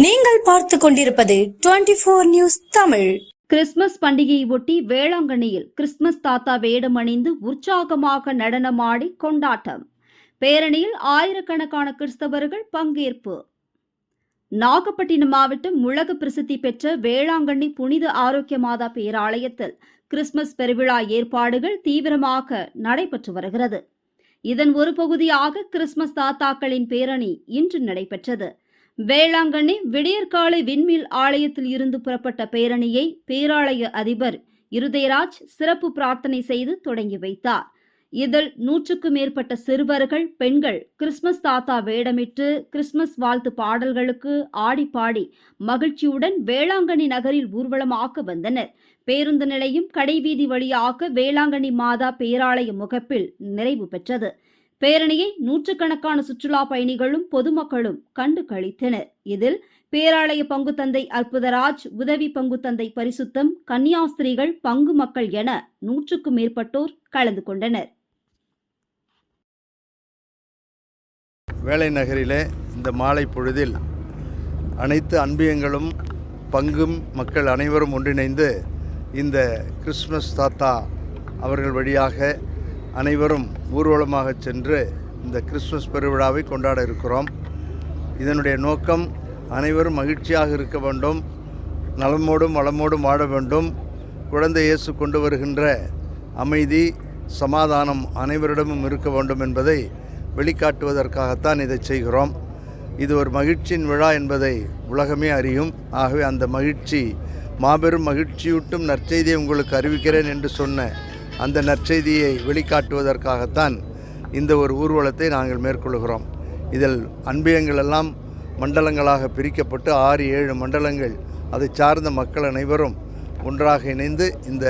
நீங்கள் பார்த்து கொண்டிருப்பது 24 நியூஸ் தமிழ். கிறிஸ்துமஸ் பண்டிகையை ஒட்டி வேளாங்கண்ணியில் கிறிஸ்துமஸ் தாத்தா வேடம் அணிந்து உற்சாகமாக நடனமாடி கொண்டாட்டம். பேரணியில் ஆயிரக்கணக்கான கிறிஸ்தவர்கள் பங்கேற்பு. நாகப்பட்டினம் மாவட்டம் உலக பிரசித்தி பெற்ற வேளாங்கண்ணி புனித ஆரோக்கிய மாதா பேராலயத்தில் கிறிஸ்துமஸ் பெருவிழா ஏற்பாடுகள் தீவிரமாக நடைபெற்று வருகிறது. இதன் ஒரு பகுதியாக கிறிஸ்துமஸ் தாத்தாக்களின் பேரணி இன்று நடைபெற்றது. வேளாங்கண்ணி விடியற்காலை விண்மில் ஆலயத்தில் இருந்து புறப்பட்ட பேரணியை பேராலய அதிபர் இருதயராஜ் சிறப்பு பிரார்த்தனை செய்து தொடங்கி வைத்தார். இதில் 100க்கும் மேற்பட்ட சிறுவர்கள், பெண்கள் கிறிஸ்துமஸ் தாத்தா வேடமிட்டு கிறிஸ்துமஸ் வாழ்த்து பாடல்களுக்கு ஆடிப்பாடி மகிழ்ச்சியுடன் வேளாங்கண்ணி நகரில் ஊர்வலமாக வந்தனர். பேருந்து நிலையம், கடைவீதி வழியாக வேளாங்கண்ணி மாதா பேராலய முகப்பில் நிறைவு பெற்றது. பேரணியை நூற்றுக்கணக்கான சுற்றுலா பயணிகளும் பொதுமக்களும் கண்டு களித்தனர். இதில் பேராலய பங்குத்தந்தை அற்புதராஜ், உதவி பங்குத்தந்தை பரிசுத்தம், கன்னியாஸ்திரிகள், பங்கு மக்கள் என 100க்கும் மேற்பட்டோர் கலந்து கொண்டனர். வேளை நகரிலே இந்த மாலை பொழுதில் அனைத்து அன்பியங்களும் பங்கும் மக்கள் அனைவரும் ஒன்றிணைந்து இந்த கிறிஸ்துமஸ் தாத்தா அவர்கள் வழியாக அனைவரும் ஊர்வலமாக சென்று இந்த கிறிஸ்துமஸ் பெருவிழாவை கொண்டாட இருக்கிறோம். இதனுடைய நோக்கம் அனைவரும் மகிழ்ச்சியாக இருக்க வேண்டும், நலமோடும் வளமோடும் வாழ வேண்டும், குழந்தை இயேசு கொண்டு வருகின்ற அமைதி சமாதானம் அனைவரிடமும் இருக்க வேண்டும் என்பதை வெளிக்காட்டுவதற்காகத்தான் இதை செய்கிறோம். இது ஒரு மகிழ்ச்சியின் விழா என்பதை உலகமே அறியும். ஆகவே அந்த மகிழ்ச்சி, மாபெரும் மகிழ்ச்சியூட்டும் நற்செய்தியை உங்களுக்கு அறிவிக்கிறேன் என்று சொன்ன அந்த நற்செய்தியை வெளிக்காட்டுவதற்காகத்தான் இந்த ஒரு ஊர்வலத்தை நாங்கள் மேற்கொள்கிறோம். இதில் அன்பியங்கள் எல்லாம் மண்டலங்களாக பிரிக்கப்பட்டு 6-7 மண்டலங்கள், அதை சார்ந்த மக்கள் அனைவரும் ஒன்றாக இணைந்து இந்த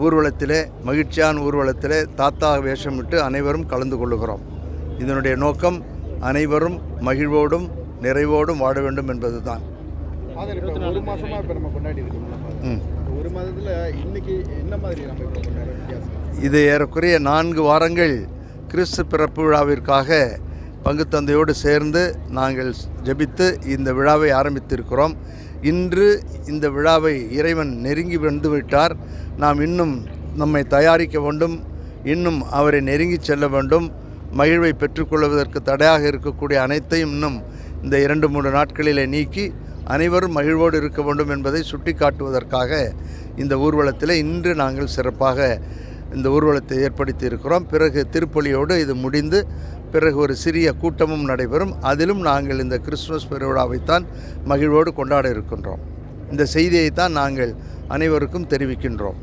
ஊர்வலத்திலே, மகிழ்ச்சியான ஊர்வலத்திலே தாத்தா வேஷமிட்டு அனைவரும் கலந்து கொள்ளுகிறோம். இதனுடைய நோக்கம் அனைவரும் மகிழ்வோடும் நிறைவோடும் வாழ வேண்டும் என்பது தான். ஒரு மாசமா இப்போ நம்ம கொண்டாடி இருக்கோம். ஒரு மாதத்தில் இன்னைக்கு என்ன மாதிரி நம்ம இப்போ கொண்டாட வித்தியாசம்? இது ஏறக்குறைய 4 வாரங்கள் கிறிஸ்து பிறப்பு விழாவிற்காக பங்குத்தந்தையோடு சேர்ந்து நாங்கள் ஜெபித்து இந்த விழாவை ஆரம்பித்திருக்கிறோம். இன்று இந்த விழாவை இறைவன் நெருங்கி வந்து விட்டார். நாம் இன்னும் நம்மை தயாரிக்க வேண்டும், இன்னும் அவரை நெருங்கி செல்ல வேண்டும். மகிழ்வை பெற்றுக்கொள்வதற்கு தடையாக இருக்கக்கூடிய அனைத்தையும் இன்னும் இந்த 2-3 நாட்களிலே நீக்கி அனைவரும் மகிழ்வோடு இருக்க வேண்டும் என்பதை சுட்டிக்காட்டுவதற்காக இந்த ஊர்வலத்தில் இன்று நாங்கள் சிறப்பாக இந்த ஊர்வலத்தை ஏற்படுத்தி இருக்கிறோம். பிறகு திருப்பலியோடு இது முடிந்து பிறகு ஒரு சிறிய கூட்டமும் நடைபெறும். அதிலும் நாங்கள் இந்த கிறிஸ்துமஸ் பெருவிழாவைத்தான் மகிழ்வோடு கொண்டாட இருக்கின்றோம். இந்த செய்தியைத்தான் நாங்கள் அனைவருக்கும் தெரிவிக்கின்றோம்.